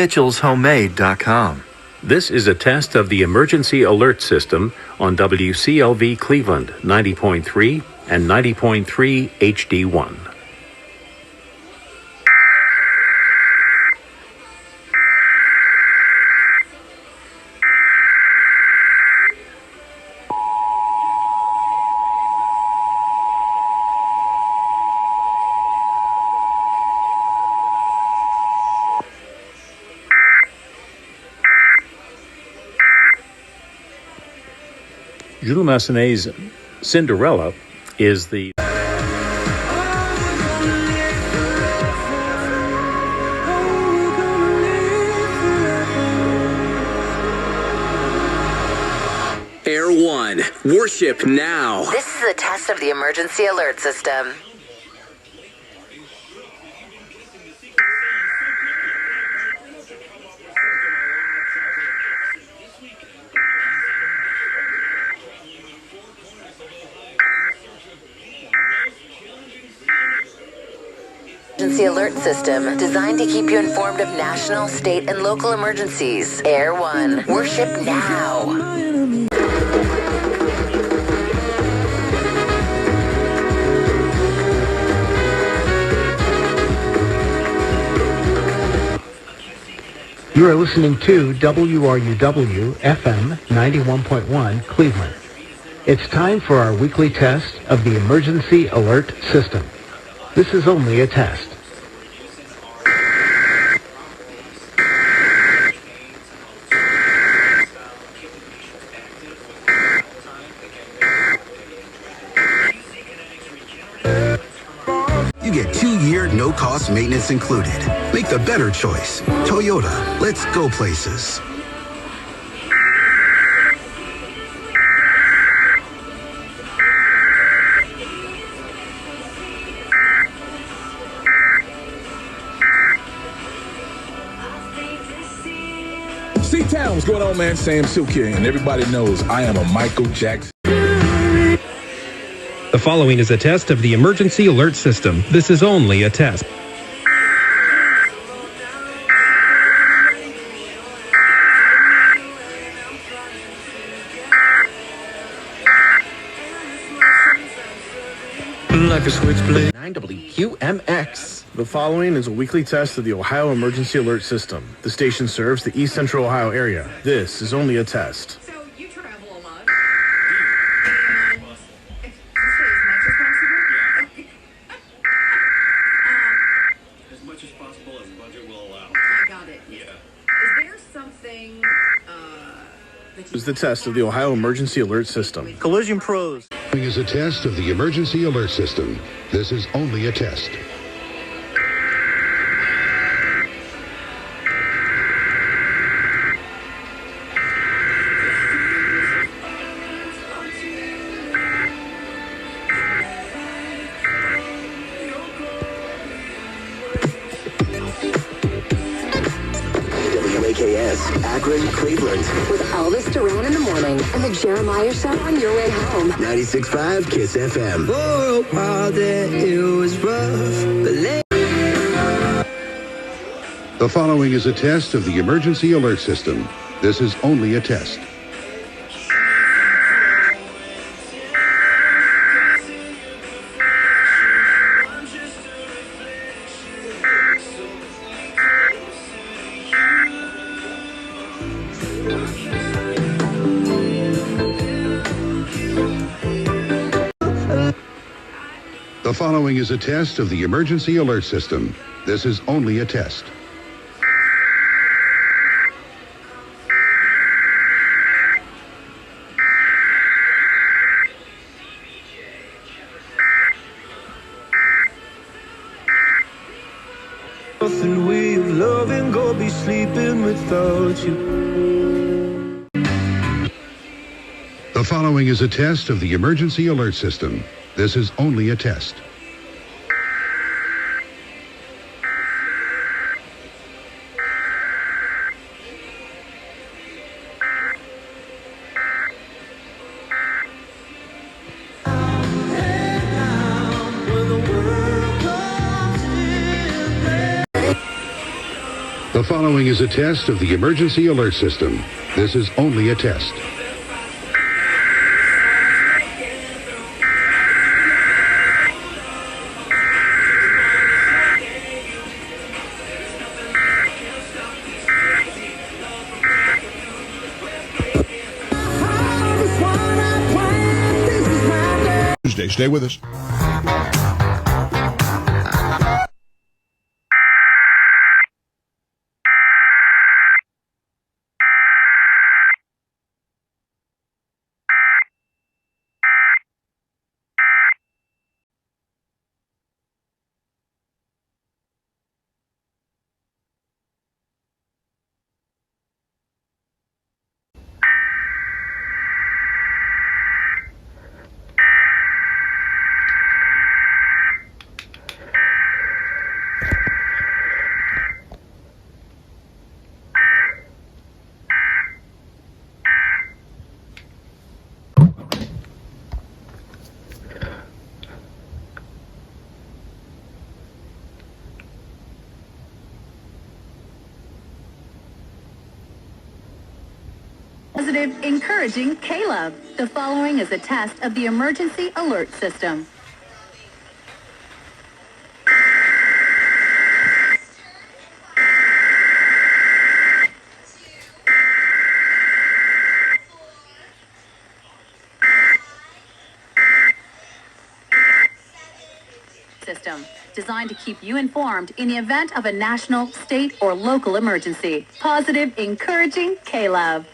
mitchellshomemade.com. This is a test of the emergency alert system on WCLV Cleveland 90.3 and 90.3 HD1. Jules Massenet's Cinderella is the Air 1, worship now. This is a test of the emergency alert system. Emergency alert system designed to keep you informed of national, state, and local emergencies. Air 1, worship now. You are listening to WRUW FM 91.1 Cleveland. It's time for our weekly test of the emergency alert system. This is only a test. You get 2-year no-cost maintenance included. Make the better choice. Toyota, let's go places. C-Town, what's going on, man? Sam Silk here, and everybody knows I am a Michael Jackson. The following is a test of the emergency alert system. This is only a test. Like a switchblade. 9 WQMX. The following is a weekly test of the Ohio Emergency Alert System. The station serves the East Central Ohio area. This is only a test. So you travel a lot. As much as possible as budget will allow. I got it. Yeah. Is there something This is the test of the Ohio Emergency Alert System. Collision Pros. Is a test of the emergency alert system. This is only a test. WAKS, Akron, Cleveland. With Elvis Duran in the morning and the Jeremiah Show on your way home. 96.5 KISS FM. For a while there it was rough, but The following is a test of the emergency alert system. This is only a test. The following is a test of the emergency alert system. This is only a test. nothing we love and go be sleeping without you. The following is a test of the emergency alert system. This is only a test. The The following is a test of the emergency alert system. This is only a test. Tuesday, stay with us. Positive, encouraging Caleb. The following is a test of the emergency alert system. System designed to keep you informed in the event of a national, state, or local emergency. Positive, encouraging Caleb.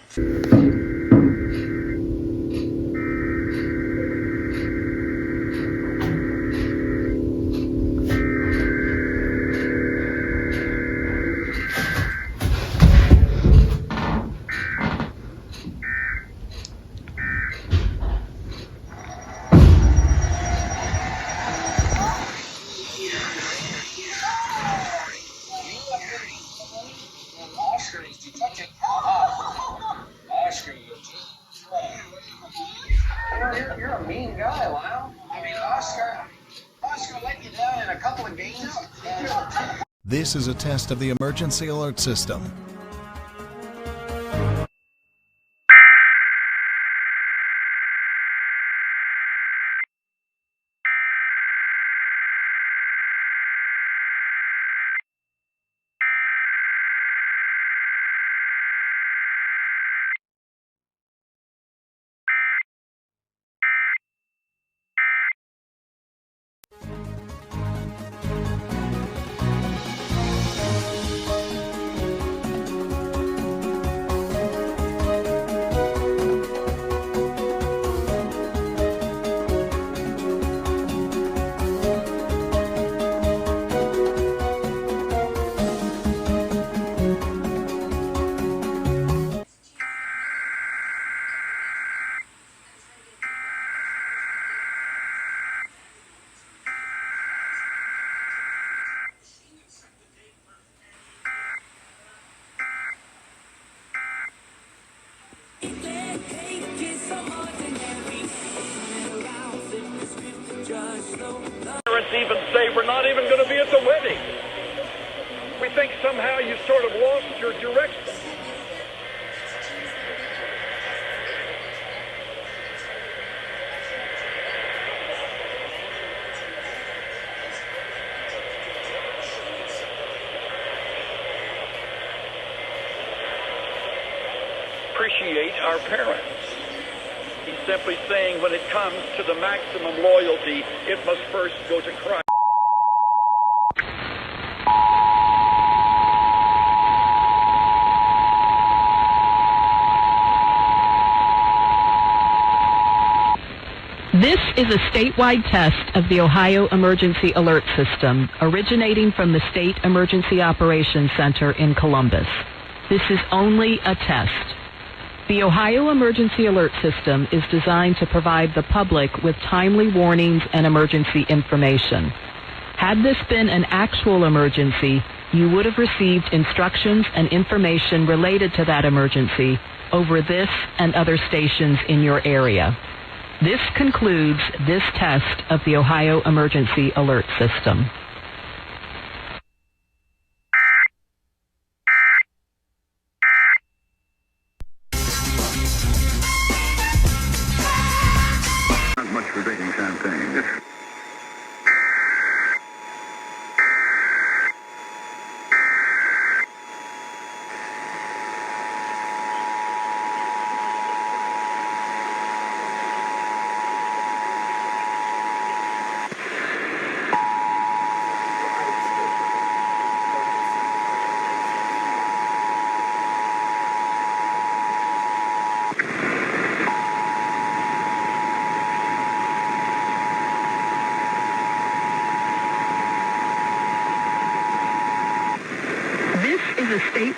You're a mean guy, Lyle. I mean, Oscar let you down in a couple of games. This is a test of the emergency alert system. Even say we're not even going to be at the wedding. We think somehow you sort of lost your direction. Appreciate our parents. He's simply saying when it comes to the maximum loyalty, it must first go to Christ. This is a statewide test of the Ohio Emergency Alert System, originating from the State Emergency Operations Center in Columbus. This is only a test. The Ohio Emergency Alert System is designed to provide the public with timely warnings and emergency information. Had this been an actual emergency, you would have received instructions and information related to that emergency over this and other stations in your area. This concludes this test of the Ohio Emergency Alert System.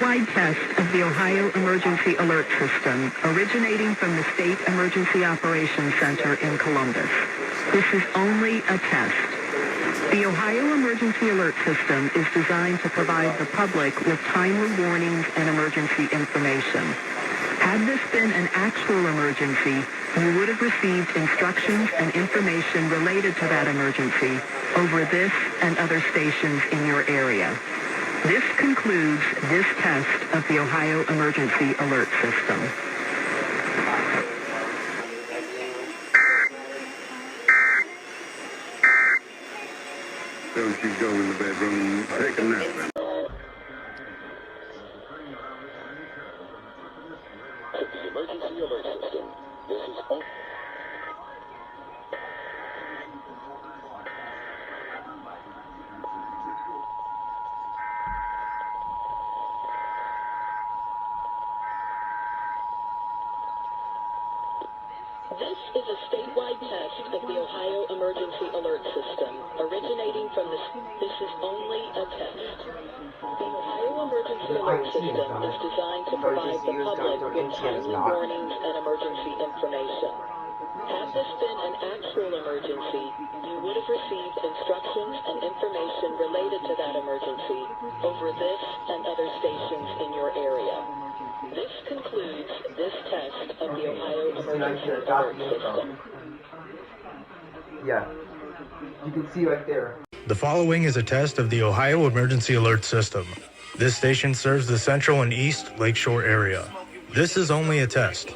statewide test of the Ohio Emergency Alert System, originating from the State Emergency Operations Center in Columbus. This is only a test. The Ohio Emergency Alert System is designed to provide the public with timely warnings and emergency information. Had this been an actual emergency, you would have received instructions and information related to that emergency over this and other stations in your area. This concludes this test of the Ohio Emergency Alert System. Don't you go in the bedroom, take a nap. The Emergency Alert System. This is on. This is a statewide test of the Ohio Emergency Alert System, originating from the... This is only a test. The Ohio Emergency Alert System is designed to provide the public with timely warnings and emergency information. Had this been an actual emergency, you would have received instructions and information related to that emergency over this and other stations in your area. This concludes this test of the Ohio Emergency Alert System. Yeah, you can see right there. The following is a test of the Ohio Emergency Alert System. This station serves the central and east Lakeshore area. This is only a test.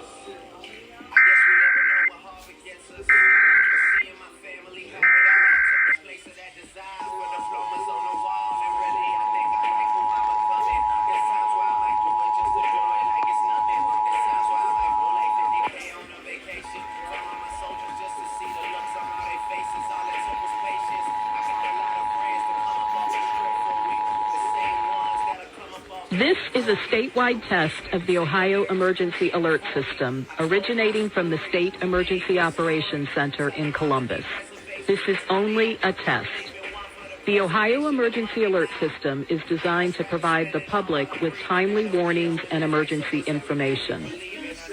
This is a statewide test of the Ohio Emergency Alert System, originating from the State Emergency Operations Center in Columbus. This is only a test. The Ohio Emergency Alert System is designed to provide the public with timely warnings and emergency information.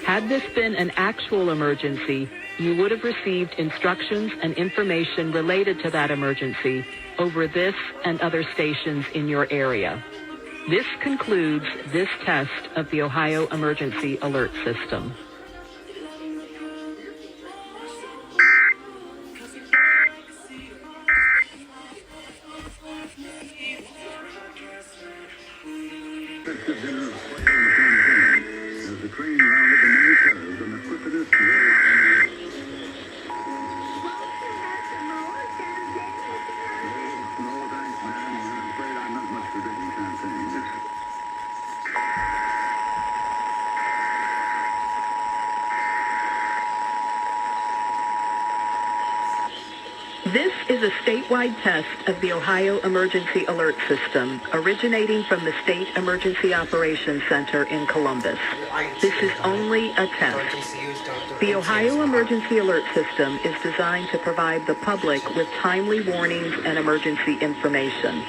Had this been an actual emergency, you would have received instructions and information related to that emergency over this and other stations in your area. This concludes this test of the Ohio Emergency Alert System. As the train rounded the many curves and the quickest This is a statewide test of the Ohio Emergency Alert System, originating from the State Emergency Operations Center in Columbus. This is only a test. The Ohio Emergency Alert System is designed to provide the public with timely warnings and emergency information.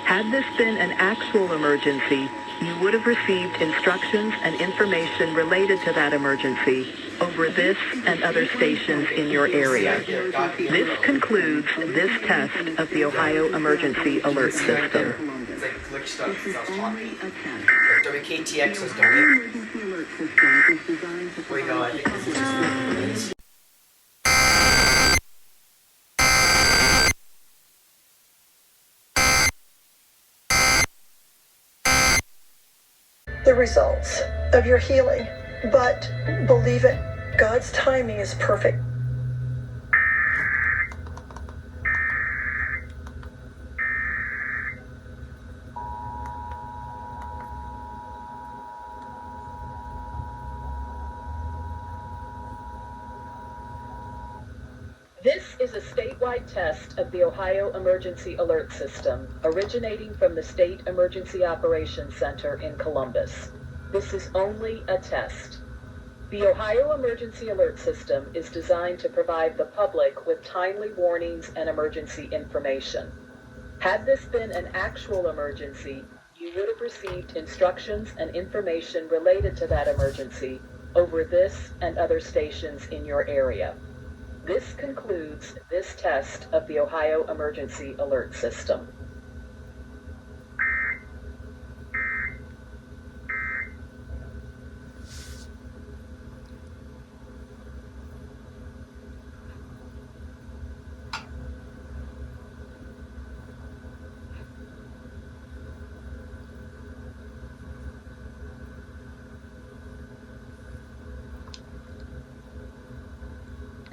Had this been an actual emergency, you would have received instructions and information related to that emergency over this and other stations in your area. This concludes this test of the Ohio Emergency Alert System. It's like glitch stuff that I was talking. WKTX was doing it. Wait, no, I think this is just... the results of your healing, but believe it, God's timing is perfect. This is a statewide test of the Ohio Emergency Alert System, originating from the State Emergency Operations Center in Columbus. This is only a test. The Ohio Emergency Alert System is designed to provide the public with timely warnings and emergency information. Had this been an actual emergency, you you would have received instructions and information related to that emergency over this and other stations in your area. This concludes this test of the Ohio Emergency Alert System.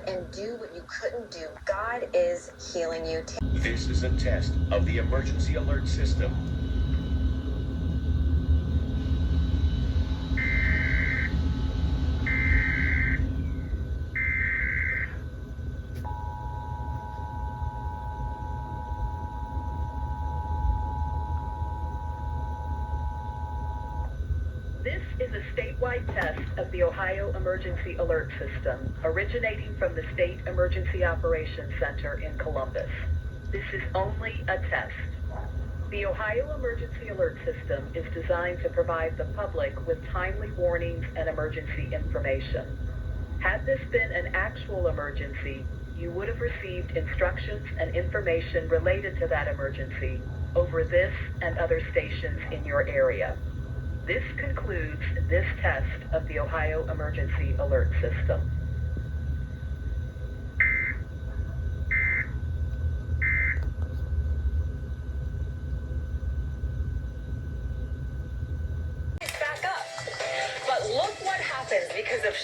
And do what you couldn't do. God is healing you. This is a test of the emergency alert system. This is a statewide test of the Ohio Emergency Alert System, originating from the State Emergency Operations Center in Columbus. This is only a test. The Ohio Emergency Alert System is designed to provide the public with timely warnings and emergency information. Had this been an actual emergency, you would have received instructions and information related to that emergency over this and other stations in your area. This concludes this test of the Ohio Emergency Alert System. Back up. But look what happens because of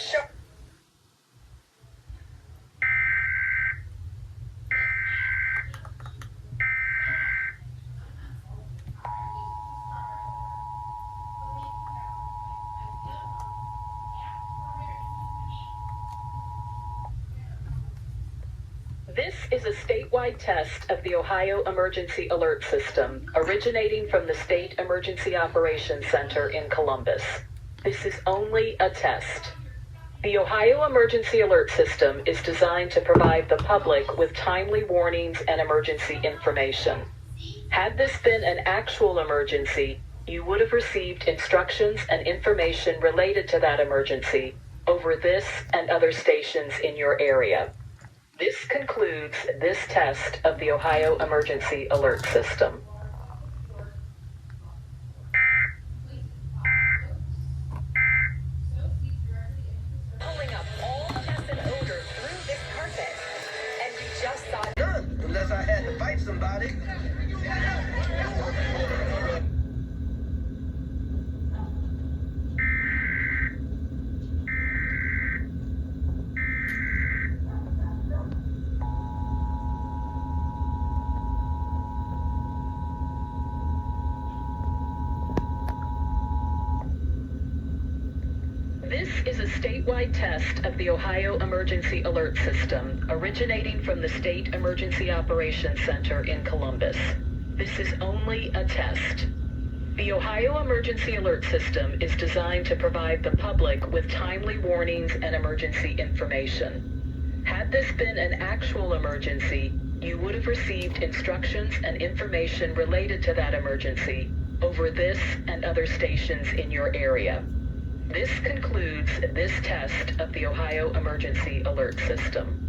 This is a statewide test of the Ohio Emergency Alert System, originating from the State Emergency Operations Center in Columbus. This is only a test. The Ohio Emergency Alert System is designed to provide the public with timely warnings and emergency information. Had this been an actual emergency, you would have received instructions and information related to that emergency over this and other stations in your area. This concludes this test of the Ohio Emergency Alert System. pulling up all mess and odor through this carpet. And we just saw None, unless I had to fight somebody. This is a statewide test of the Ohio Emergency Alert System, originating from the State Emergency Operations Center in Columbus. This is only a test. The Ohio Emergency Alert System is designed to provide the public with timely warnings and emergency information. Had this been an actual emergency, you would have received instructions and information related to that emergency over this and other stations in your area. This concludes this test of the Ohio Emergency Alert System.